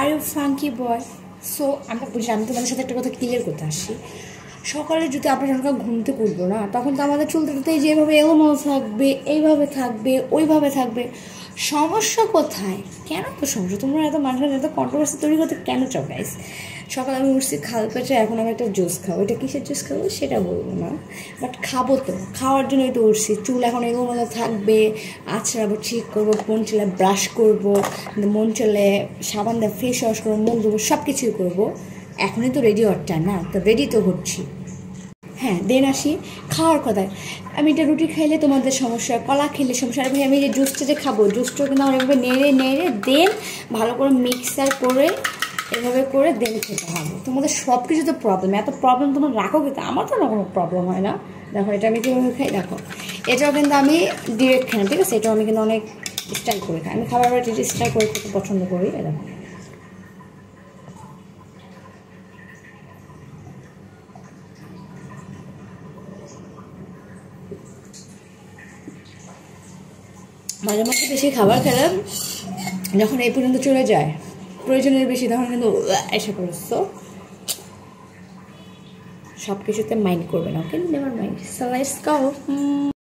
R you funky boy. So আমরা বুঝি, আমি তোমাদের সাথে একটা কথা ক্লিয়ার করতে আসছি। সকালে যদি আমরা যখন ঘুমতে করবো না, তখন তো আমাদের চলতে চলতে যেভাবে এলোমেলো থাকবে, এইভাবে থাকবে, ওইভাবে থাকবে। সমস্যা কোথায়? কেন তো সমস্যা? তোমরা এত মানুষের এত কন্ট্রোভার্সি তৈরি করতে কেন চাও গাইস? সকালে আমি উঠছি খাল পেটে, এখন আমি একটা জুস খাবো। এটা কিসের জুস খাবো সেটা বলবো না, বাট খাবো তো, খাওয়ার জন্যই তো উঠছি। চুল এখন এগোমেলো থাকবে, আছড়াবো, ঠিক করবো, মন চলে ব্রাশ করবো, মন চলে সাবান দিয়ে ফেস ওয়াশ করবো, মুখ ধোবো, সব কিছুই করবো। এখনই তো রেডি হওয়ার টাইম না, তো রেডি তো হচ্ছি। হ্যাঁ, দেন আসি খাওয়ার কথায়। আমি এটা রুটি খাইলে তোমাদের সমস্যা, কলা খেলে সমস্যা। আর ভাই আমি যে জুসটা যে খাবো, জুসটা কিন্তু আমার এভাবে নেড়ে নেড়ে দেন ভালো করে মিক্সার করে এভাবে করে দেন খেতে হবে। তোমাদের সব কিছু তো প্রবলেম, এত প্রবলেম তোমার রাখো কিন্তু, আমার তো না কোনো প্রবলেম হয় না। দেখো এটা আমি কীভাবে খাই, দেখো এটাও কিন্তু আমি ডিরেক্ট খাই না, ঠিক আছে? এটাও আমি কিন্তু অনেক স্টাইল করে খাই। আমি খাবার স্টাইল করে খেতে পছন্দ করি। দেখো মাঝে মাঝে বেশি খাবার খেলাম, যখন এই পর্যন্ত চলে যায় প্রয়োজনের বেশি, তখন কিন্তু এসে পড়ছো। সব কিছুতে মাইন্ড করবে না, okay? Never mind. So let's go.